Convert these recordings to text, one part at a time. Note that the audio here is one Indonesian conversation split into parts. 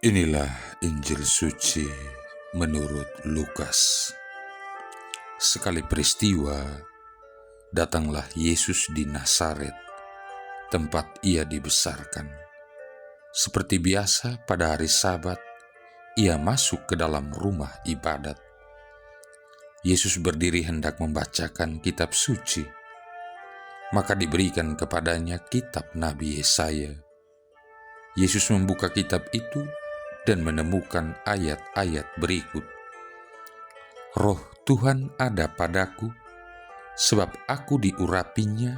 Inilah Injil suci menurut Lukas. Sekali peristiwa, datanglah Yesus di Nazaret, tempat ia dibesarkan. Seperti biasa pada hari Sabat, ia masuk ke dalam rumah ibadat. Yesus berdiri hendak membacakan kitab suci. Maka diberikan kepadanya kitab Nabi Yesaya. Yesus membuka kitab itu dan menemukan ayat-ayat berikut. Roh Tuhan ada padaku, sebab aku diurapinya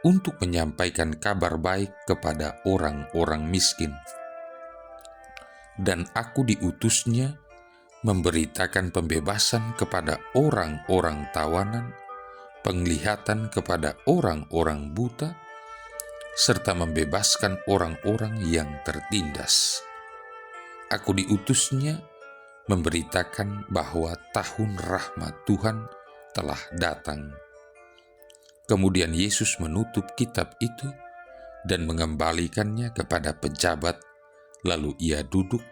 untuk menyampaikan kabar baik kepada orang-orang miskin. Dan aku diutusnya memberitakan pembebasan kepada orang-orang tawanan, penglihatan kepada orang-orang buta, serta membebaskan orang-orang yang tertindas. Aku diutusnya memberitakan bahwa tahun rahmat Tuhan telah datang. Kemudian Yesus menutup kitab itu dan mengembalikannya kepada pejabat, lalu ia duduk,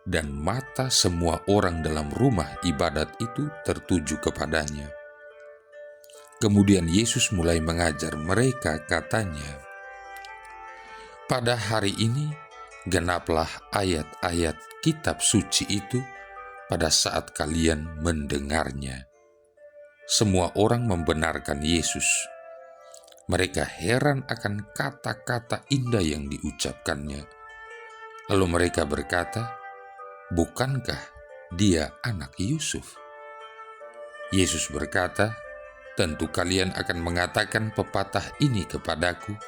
dan mata semua orang dalam rumah ibadat itu tertuju kepadanya. Kemudian Yesus mulai mengajar mereka, katanya, "Pada hari ini genaplah ayat-ayat kitab suci itu pada saat kalian mendengarnya." Semua orang membenarkan Yesus. Mereka heran akan kata-kata indah yang diucapkannya. Lalu mereka berkata, "Bukankah dia anak Yusuf?" Yesus berkata, "Tentu kalian akan mengatakan pepatah ini kepadaku,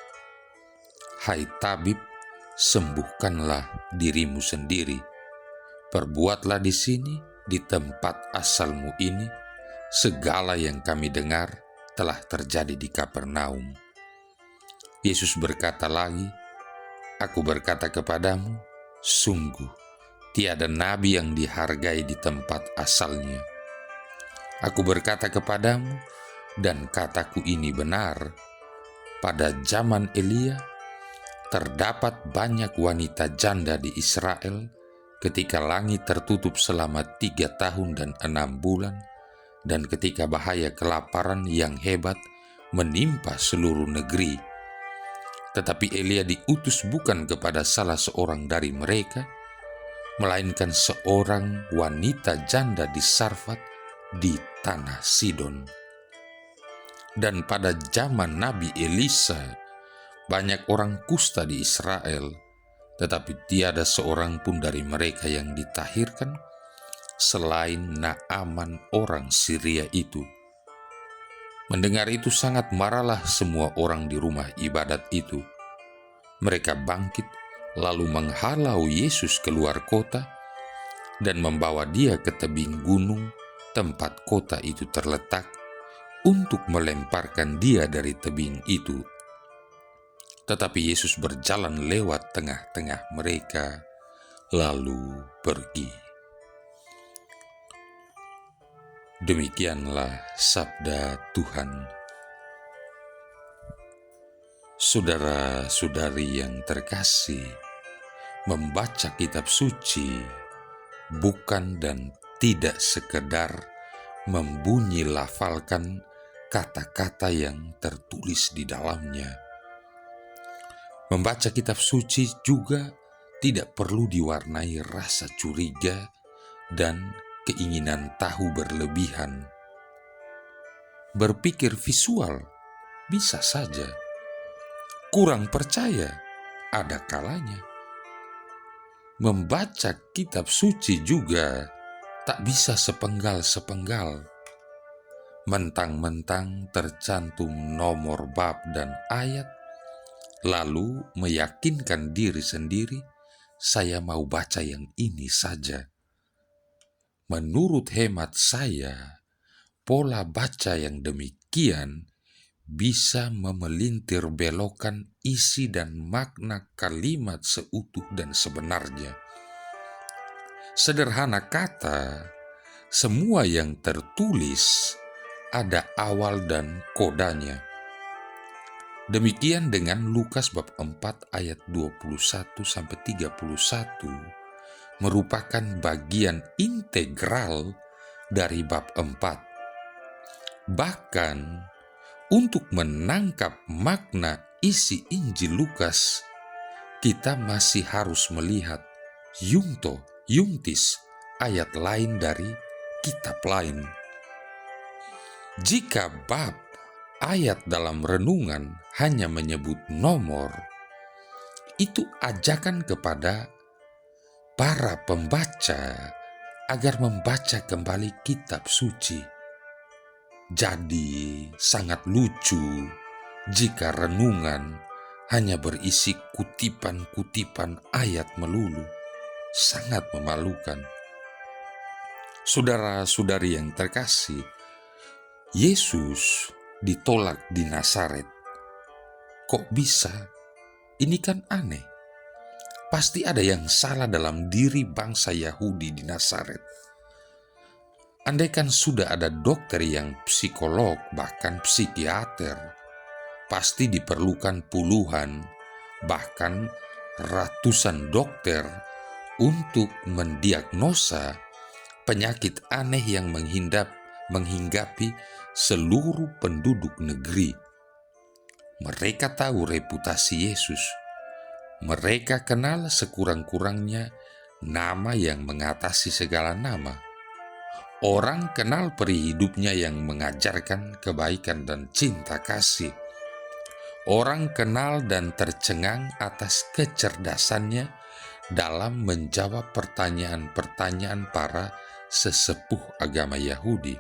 'Hai tabib, sembuhkanlah dirimu sendiri. Perbuatlah di sini, di tempat asalmu ini, segala yang kami dengar telah terjadi di Kapernaum.'" Yesus berkata lagi, "Aku berkata kepadamu, sungguh tiada nabi yang dihargai di tempat asalnya. Aku berkata kepadamu, dan kataku ini benar, pada zaman Elia terdapat banyak wanita janda di Israel ketika langit tertutup selama 3 tahun dan 6 bulan, dan ketika bahaya kelaparan yang hebat menimpa seluruh negeri. Tetapi Elia diutus bukan kepada salah seorang dari mereka, melainkan seorang wanita janda di Sarfat di tanah Sidon. Dan pada zaman Nabi Elisa, banyak orang kusta di Israel, tetapi tiada seorang pun dari mereka yang ditahirkan, selain Naaman orang Syria itu." Mendengar itu sangat marahlah semua orang di rumah ibadat itu. Mereka bangkit lalu menghalau Yesus keluar kota dan membawa dia ke tebing gunung tempat kota itu terletak untuk melemparkan dia dari tebing itu. Tetapi Yesus berjalan lewat tengah-tengah mereka lalu pergi. Demikianlah sabda Tuhan. Saudara-saudari yang terkasih, membaca kitab suci bukan dan tidak sekedar membunyi lafalkan kata-kata yang tertulis di dalamnya. Membaca kitab suci juga tidak perlu diwarnai rasa curiga dan keinginan tahu berlebihan. Berpikir visual bisa saja. Kurang percaya ada kalanya. Membaca kitab suci juga tak bisa sepenggal-sepenggal. Mentang-mentang tercantum nomor bab dan ayat, lalu meyakinkan diri sendiri, "Saya mau baca yang ini saja." Menurut hemat saya, pola baca yang demikian bisa memelintir belokkan isi dan makna kalimat seutuh dan sebenarnya. Sederhana kata, semua yang tertulis ada awal dan kodanya. Demikian dengan Lukas bab 4 ayat 21-31, merupakan bagian integral dari bab 4. Bahkan, untuk menangkap makna isi Injil Lukas, kita masih harus melihat yungtis ayat lain dari kitab lain. Jika bab ayat dalam renungan hanya menyebut nomor, itu ajakan kepada para pembaca agar membaca kembali kitab suci. Jadi sangat lucu jika renungan hanya berisi kutipan-kutipan ayat melulu. Sangat memalukan. Saudara-saudari yang terkasih, Yesus ditolak di Nazaret. Kok bisa? Ini kan aneh. Pasti ada yang salah dalam diri bangsa Yahudi di Nazaret. Andaikan sudah ada dokter yang psikolog, bahkan psikiater, pasti diperlukan puluhan, bahkan ratusan dokter untuk mendiagnosa penyakit aneh yang menghinggapi seluruh penduduk negeri. Mereka tahu reputasi Yesus. Mereka kenal sekurang-kurangnya nama yang mengatasi segala nama. Orang kenal peri hidupnya yang mengajarkan kebaikan dan cinta kasih. Orang kenal dan tercengang atas kecerdasannya dalam menjawab pertanyaan-pertanyaan para sesepuh agama Yahudi.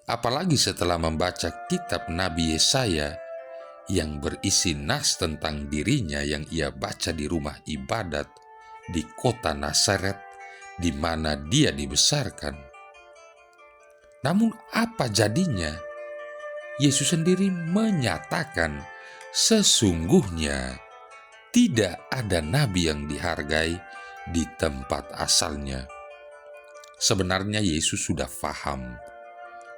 Apalagi setelah membaca kitab Nabi Yesaya yang berisi nas tentang dirinya yang ia baca di rumah ibadat di kota Nazaret di mana dia dibesarkan. Namun apa jadinya? Yesus sendiri menyatakan sesungguhnya tidak ada nabi yang dihargai di tempat asalnya. Sebenarnya Yesus sudah paham.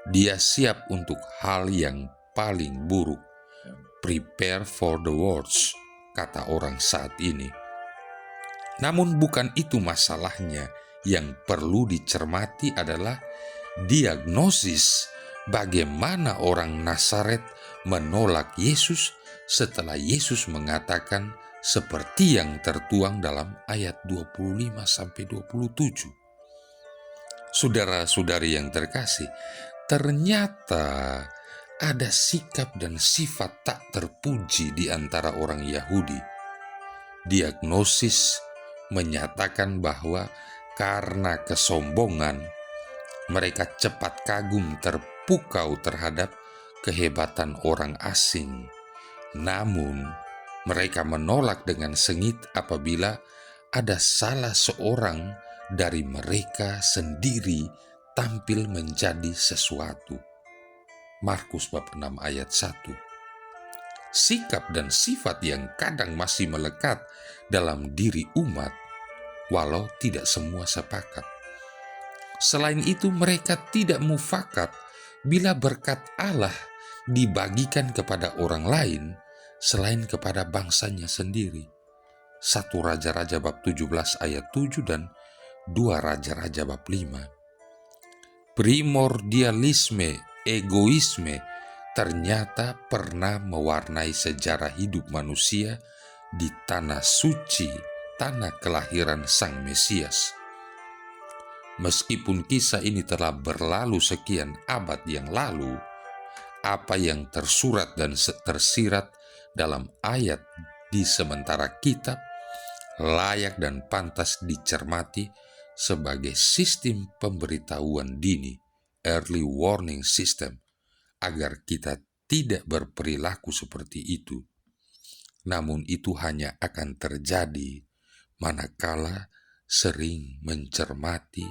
Dia siap untuk hal yang paling buruk. Prepare for the worst, kata orang saat ini. Namun bukan itu masalahnya. Yang perlu dicermati adalah diagnosis bagaimana orang Nazaret menolak Yesus setelah Yesus mengatakan seperti yang tertuang dalam ayat 25-27. Saudara-saudari yang terkasih, ternyata ada sikap dan sifat tak terpuji di antara orang Yahudi. Diagnosis menyatakan bahwa karena kesombongan, mereka cepat kagum terpukau terhadap kehebatan orang asing. Namun, mereka menolak dengan sengit apabila ada salah seorang dari mereka sendiri tampil menjadi sesuatu. Markus bab 6 ayat 1. Sikap dan sifat yang kadang masih melekat dalam diri umat, walau tidak semua sepakat. Selain itu, mereka tidak mufakat bila berkat Allah dibagikan kepada orang lain selain kepada bangsanya sendiri. 1 Raja-Raja bab 17 ayat 7 dan 2 Raja-Raja bab 5. Primordialisme, egoisme ternyata pernah mewarnai sejarah hidup manusia di tanah suci, tanah kelahiran Sang Mesias. Meskipun kisah ini telah berlalu sekian abad yang lalu, apa yang tersurat dan tersirat dalam ayat di sementara kitab layak dan pantas dicermati sebagai sistem pemberitahuan dini, early warning system, agar kita tidak berperilaku seperti itu. Namun itu hanya akan terjadi manakala sering mencermati,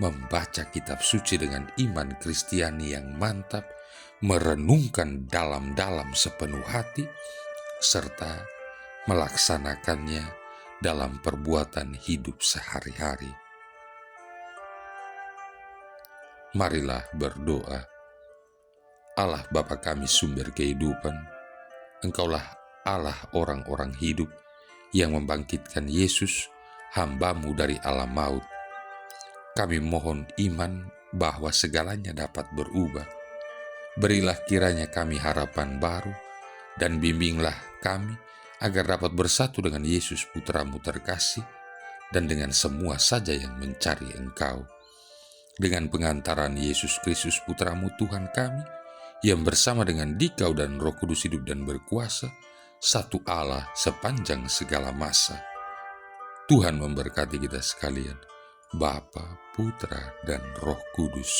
membaca kitab suci dengan iman Kristiani yang mantap, merenungkan dalam-dalam sepenuh hati, serta melaksanakannya dalam perbuatan hidup sehari-hari. Marilah berdoa. Allah Bapa kami sumber kehidupan, Engkaulah Allah orang-orang hidup yang membangkitkan Yesus hamba-Mu dari alam maut. Kami mohon iman bahwa segalanya dapat berubah. Berilah kiranya kami harapan baru, dan bimbinglah kami agar dapat bersatu dengan Yesus Putra-Mu terkasih, dan dengan semua saja yang mencari Engkau. Dengan pengantaran Yesus Kristus Putra-Mu Tuhan kami, yang bersama dengan Dikau dan Roh Kudus hidup dan berkuasa, satu Allah sepanjang segala masa. Tuhan memberkati kita sekalian, Bapa, Putra, dan Roh Kudus.